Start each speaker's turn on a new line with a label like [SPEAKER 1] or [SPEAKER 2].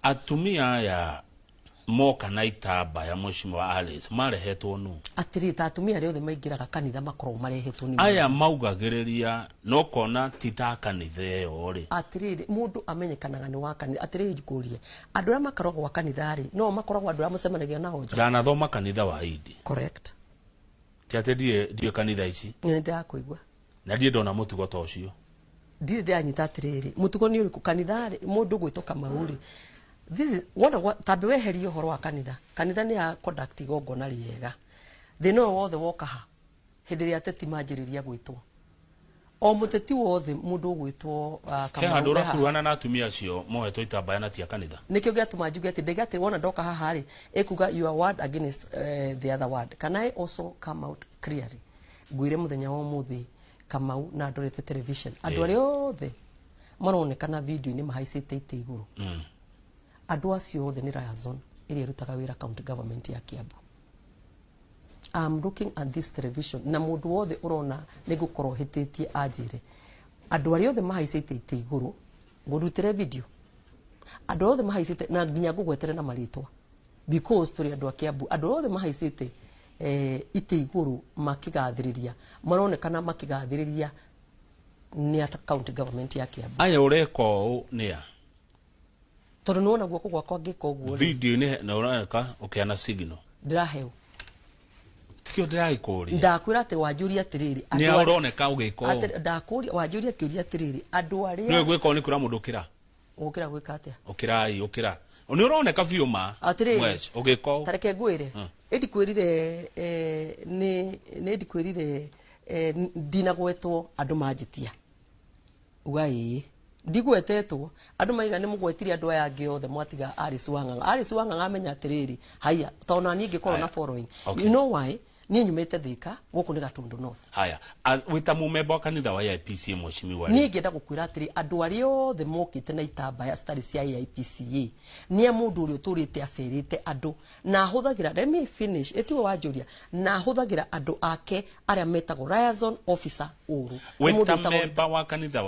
[SPEAKER 1] Atumia ya moka na itaba ya mheshimiwa Alice marehetwo nu
[SPEAKER 2] atirita atumia rĩothe maingĩraga kanitha makorwo marehetwo ni
[SPEAKER 1] aya maugagĩrĩria no kona tita kanitha yo ri
[SPEAKER 2] atiriri mundu amenyekanaga ni wa kanitha atiriri jikurie andũ arĩa makoragwo wa kanitha ri no makoragwo andũ arĩa mũcemanagia nao nja
[SPEAKER 1] ndanathoma kanitha wa Idi
[SPEAKER 2] correct
[SPEAKER 1] tiate die kanitha ici
[SPEAKER 2] ni ndakuigua
[SPEAKER 1] na die ndona mutugo ta ucio
[SPEAKER 2] ndire ndanyita atiriri mutugo ni uriku kanitha ri mundu gwitoka mauri this is what tabe weherio horo wa kanitha ni ya conduct igongona riega they know wothe woka ha hindi ria teti manjiriria gwitwo o muteti wothe mundu gwitwo
[SPEAKER 1] kama handura kuruana na atumia cio mohetwo itambaya na tia kanitha
[SPEAKER 2] nikio giatuma njuge ati ndegati wona ndoka haha hari ekuga your word against the other word can I also come out clearly gwire muthenya wa muthi Kamau na ndorete television andu ari othe maronekana video ni mahaicite ite iguru andu acio othe ni Razon iri rutaga wira county government ya Kiambu. I'm looking at this television na mundu wothe urona ni gukorwo hititie ajire andu ari othe mahaicite ite iguru ngurutire video andu othe mahaicite na nginya ngugwetere na maritwa because turi andu a Kiambu andu othe mahaicite ite iguru makigathiriria maronekana makigathiriria ni ata county government ya Kiambu
[SPEAKER 1] aya ureko nia
[SPEAKER 2] tondu nona guoko gwakwa ngika uguo
[SPEAKER 1] video ni na uraneka ukiana signal
[SPEAKER 2] ndiraheo
[SPEAKER 1] tikio ndiraikuria
[SPEAKER 2] ndakwira ati wanjuria atiriri
[SPEAKER 1] ni uroneka ugiko
[SPEAKER 2] ati ndakuria wanjuria kiuria atiriri andu aria
[SPEAKER 1] ni gwika ni kura mundu ukira
[SPEAKER 2] ukira gwika atia
[SPEAKER 1] ukira ni uroneka viuma
[SPEAKER 2] mwes
[SPEAKER 1] ugiko
[SPEAKER 2] tareke ngwire edi kwirire ni edi kwirire ndina gwetwo andu majitia ugai ndigwetetwo andu maiga ni mugwetirie andu aya angi othe mwatiga Alice Wang'ang'a amenya atiriri haya tona ni ngikorwo na following you know why ni nyumete Thika guku ni Gatundu North
[SPEAKER 1] haya wita mumemba kanitha wa IPC mheshimiwa
[SPEAKER 2] ni ngenda gukwira atiri andu ari othe mokite na itambaya stari cia IPCA ni mundu uri uturite aferite andu na huthagira let me finish etiwe wanjuria na huthagira andu ake aria metagwo liaison officer uru
[SPEAKER 1] wita memba wa kanitha